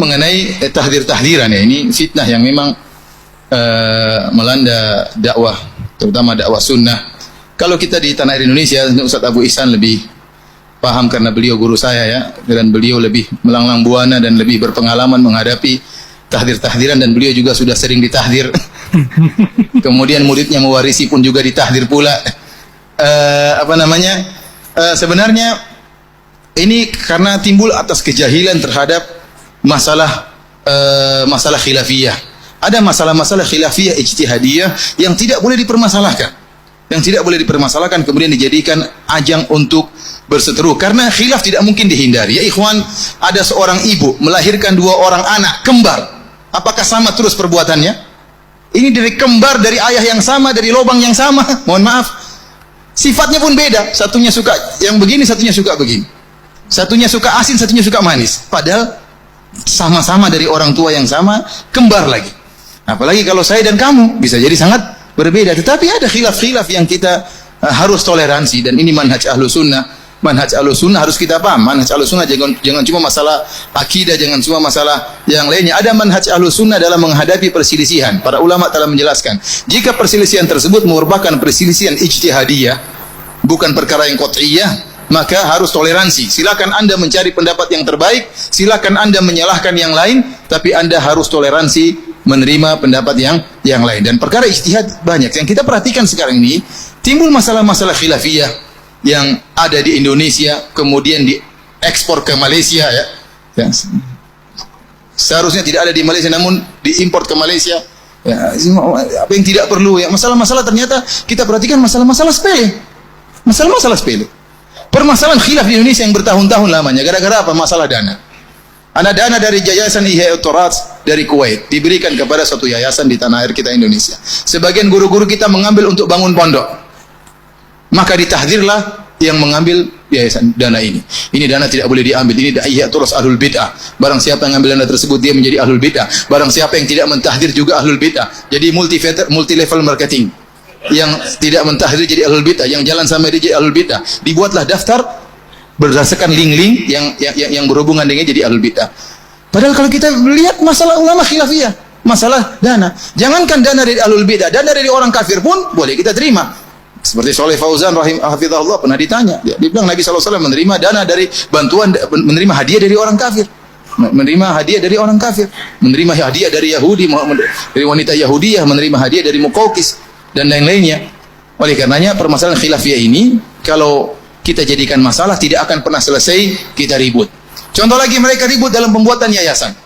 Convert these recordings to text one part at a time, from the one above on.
mengenai tahdir-tahdiran ya. Ini fitnah yang memang melanda dakwah, terutama dakwah sunnah. Kalau kita di tanah air Indonesia, Ustaz Abu Ihsan lebih paham karena beliau guru saya ya, dan beliau lebih melanglang buana dan lebih berpengalaman menghadapi tahdir-tahdiran, dan beliau juga sudah sering ditahdir. Kemudian muridnya mewarisi pun juga ditahdir pula. Sebenarnya ini karena timbul atas kejahilan terhadap masalah khilafiyah. Ada masalah-masalah khilafiyah ijtihadiyah yang tidak boleh dipermasalahkan. Yang tidak boleh dipermasalahkan kemudian dijadikan ajang untuk berseteru, karena khilaf tidak mungkin dihindari. Ya ikhwan, ada seorang ibu melahirkan 2 orang anak kembar. Apakah sama terus perbuatannya? Ini dari kembar, dari ayah yang sama, dari lubang yang sama. Mohon maaf, sifatnya pun beda. Satunya suka yang begini, satunya suka begini. Satunya suka asin, satunya suka manis. Padahal sama-sama dari orang tua yang sama, kembar lagi. Apalagi kalau saya dan kamu, bisa jadi sangat berbeda. Tetapi ada khilaf-khilaf yang kita harus toleransi, dan ini manhaj ahlu sunnah. Manhaj ahlu sunnah harus kita paham. Manhaj ahlu sunnah jangan cuma masalah akidah, jangan cuma masalah yang lainnya. Ada manhaj ahlu sunnah dalam menghadapi perselisihan. Para ulama telah menjelaskan, jika perselisihan tersebut merupakan perselisihan ijtihadiyah, bukan perkara yang qat'iyah, maka harus toleransi. Silakan Anda mencari pendapat yang terbaik, silakan Anda menyalahkan yang lain, tapi Anda harus toleransi menerima pendapat yang lain. Dan perkara ijtihad banyak. Yang kita perhatikan sekarang ini, timbul masalah-masalah khilafiyah yang ada di Indonesia, kemudian diekspor ke Malaysia ya. Seharusnya tidak ada di Malaysia, namun diimpor ke Malaysia. Ya, apa yang tidak perlu ya. Masalah-masalah ternyata kita perhatikan masalah-masalah sepele. Masalah-masalah sepele. Permasalahan khilaf di Indonesia yang bertahun-tahun lamanya, gara-gara apa? Masalah dana. Ada dana dari Yayasan Ihya Turath dari Kuwait diberikan kepada suatu yayasan di tanah air kita Indonesia. Sebagian guru-guru kita mengambil untuk bangun pondok. Maka ditahdirlah yang mengambil yayasan dana ini. Ini dana tidak boleh diambil. Ini Ihya Turath ahlul bid'ah. Barang siapa yang ambil dana tersebut, dia menjadi ahlul bid'ah. Barang siapa yang tidak mentahdir juga ahlul bid'ah. Jadi multi level marketing. Yang tidak mentahdir jadi ahlul bid'ah, yang jalan sampai dia jadi ahlul bid'ah. Dibuatlah daftar berdasarkan link-link yang berhubungan dengan jadi ahlul bid'ah. Padahal kalau kita melihat masalah ulama khilafiyah, masalah dana, jangankan dana dari ahlul bid'ah, dana dari orang kafir pun boleh kita terima. Seperti Shalih Fauzan hafizahullah pernah ditanya, dia bilang Nabi SAW menerima dana dari bantuan, menerima hadiah dari orang kafir, menerima hadiah dari orang kafir, menerima hadiah dari Yahudi, dari wanita Yahudiyah, menerima hadiah dari Muqawqis dan lain-lainnya. Oleh karenanya permasalahan khilafiyah ini kalau kita jadikan masalah, tidak akan pernah selesai, kita ribut. Contoh lagi, mereka ribut dalam pembuatan yayasan.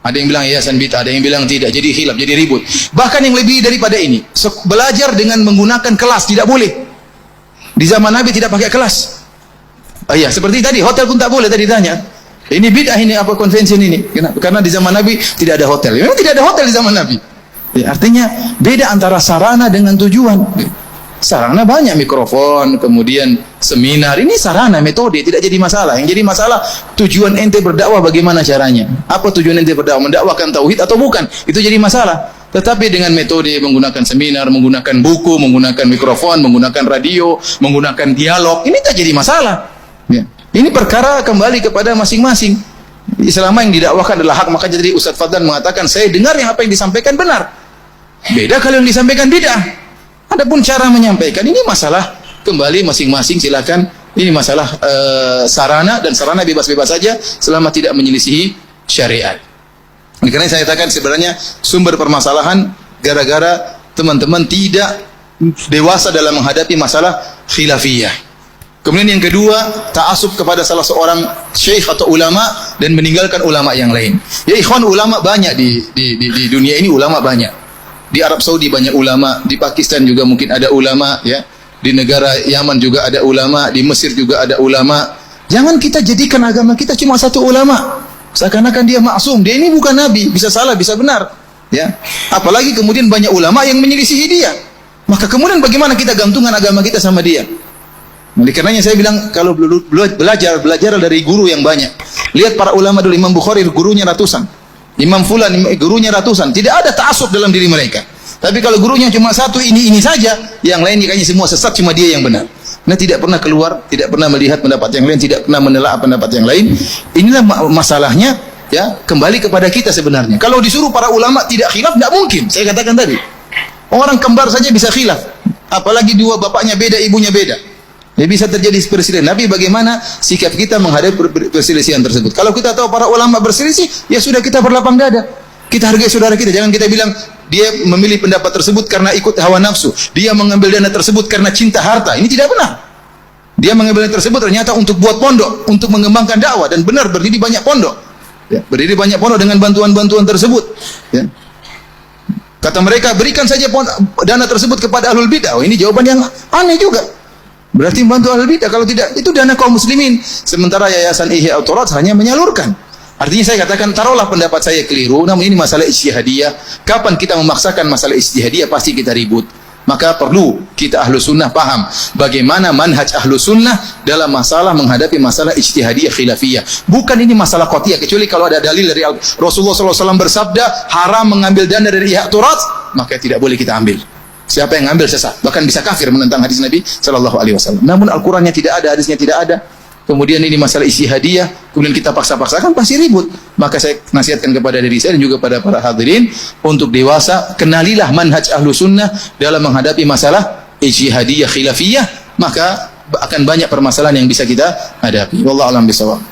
Ada yang bilang yayasan bid'ah, ada yang bilang tidak, jadi khilaf, jadi ribut. Bahkan yang lebih daripada ini, belajar dengan menggunakan kelas, tidak boleh. Di zaman Nabi tidak pakai kelas. Iya, seperti tadi, hotel pun tak boleh, tadi tanya. Ini bid'ah, ini apa konvensi ini? Karena di zaman Nabi tidak ada hotel. Memang tidak ada hotel di zaman Nabi. Ya, artinya beda antara sarana dengan tujuan. Sarana banyak, mikrofon, kemudian seminar, ini sarana, metode, tidak jadi masalah. Yang jadi masalah tujuan ente berdakwah, bagaimana caranya? Apa tujuan ente berdakwah? Mendakwakan tauhid atau bukan? Itu jadi masalah. Tetapi dengan metode menggunakan seminar, menggunakan buku, menggunakan mikrofon, menggunakan radio, menggunakan dialog, ini tak jadi masalah. Ya. Ini perkara kembali kepada masing-masing. Selama yang didakwahkan adalah hak, maka jadi Ustaz Fadlan mengatakan, saya dengar yang apa yang disampaikan benar. Beda kalau yang disampaikan bid'ah. Adapun cara menyampaikan, ini masalah kembali masing-masing, silakan. Ini masalah sarana, dan sarana bebas-bebas saja selama tidak menyelisihi syariat. Karena saya katakan sebenarnya sumber permasalahan gara-gara teman-teman tidak dewasa dalam menghadapi masalah khilafiyah. Kemudian yang kedua, ta'assub kepada salah seorang syekh atau ulama dan meninggalkan ulama yang lain. Ya ikhwan, ulama banyak di dunia ini, ulama banyak. Di Arab Saudi banyak ulama, di Pakistan juga mungkin ada ulama, ya. Di negara Yaman juga ada ulama, di Mesir juga ada ulama. Jangan kita jadikan agama kita cuma satu ulama. Seakan-akan dia maksum, dia ini bukan nabi, bisa salah, bisa benar, ya. Apalagi kemudian banyak ulama yang menyelisihi dia. Maka kemudian bagaimana kita gantungkan agama kita sama dia? Oleh karenanya saya bilang, kalau belajar dari guru yang banyak. Lihat para ulama dulu, Imam Bukhari gurunya ratusan. Imam Fulan gurunya ratusan, tidak ada ta'assub dalam diri mereka. Tapi kalau gurunya cuma satu, ini saja, yang lain kayaknya semua sesat, cuma dia yang benar. Nah, tidak pernah keluar, tidak pernah melihat pendapat yang lain, tidak pernah menelaah pendapat yang lain. Inilah masalahnya ya kembali kepada kita sebenarnya. Kalau disuruh para ulama tidak khilaf, tidak mungkin. Saya katakan tadi, orang kembar saja bisa khilaf, apalagi dua bapaknya beda, ibunya beda. Ya, bisa terjadi perselisihan. Tapi bagaimana sikap kita menghadapi perselisihan tersebut? Kalau kita tahu para ulama berselisih, ya sudah, kita berlapang dada. Kita hargai saudara kita. Jangan kita bilang dia memilih pendapat tersebut karena ikut hawa nafsu, dia mengambil dana tersebut karena cinta harta. Ini tidak benar. Dia mengambil dana tersebut ternyata untuk buat pondok, untuk mengembangkan dakwah, dan benar berdiri banyak pondok. Ya, berdiri banyak pondok dengan bantuan-bantuan tersebut. Ya. Kata mereka, berikan saja dana tersebut kepada ahlul bidah. Oh, ini jawaban yang aneh juga. Berarti membantu ahlul bidah. Kalau tidak, itu dana kaum muslimin. Sementara Yayasan Ihya At-Turath hanya menyalurkan. Artinya saya katakan, taruhlah pendapat saya keliru, namun ini masalah ijtihadiyah. Kapan kita memaksakan masalah ijtihadiyah, pasti kita ribut. Maka perlu kita ahlu sunnah paham bagaimana manhaj ahlu sunnah dalam masalah menghadapi masalah ijtihadiyah khilafiyah. Bukan ini masalah qat'iyah, kecuali kalau ada dalil dari Rasulullah SAW bersabda haram mengambil dana dari Ihya At-Turath, maka tidak boleh kita ambil. Siapa yang ngambil sesat, bahkan bisa kafir menentang hadis Nabi SAW. Namun Al-Qurannya tidak ada, hadisnya tidak ada. Kemudian ini masalah istihadiyah, kemudian kita paksa-paksakan, pasti ribut. Maka saya nasihatkan kepada diri saya dan juga pada para hadirin untuk dewasa, kenalilah manhaj ahlu sunnah dalam menghadapi masalah ijtihadiyah khilafiyah, maka akan banyak permasalahan yang bisa kita hadapi. Wallahu a'lam bishawab.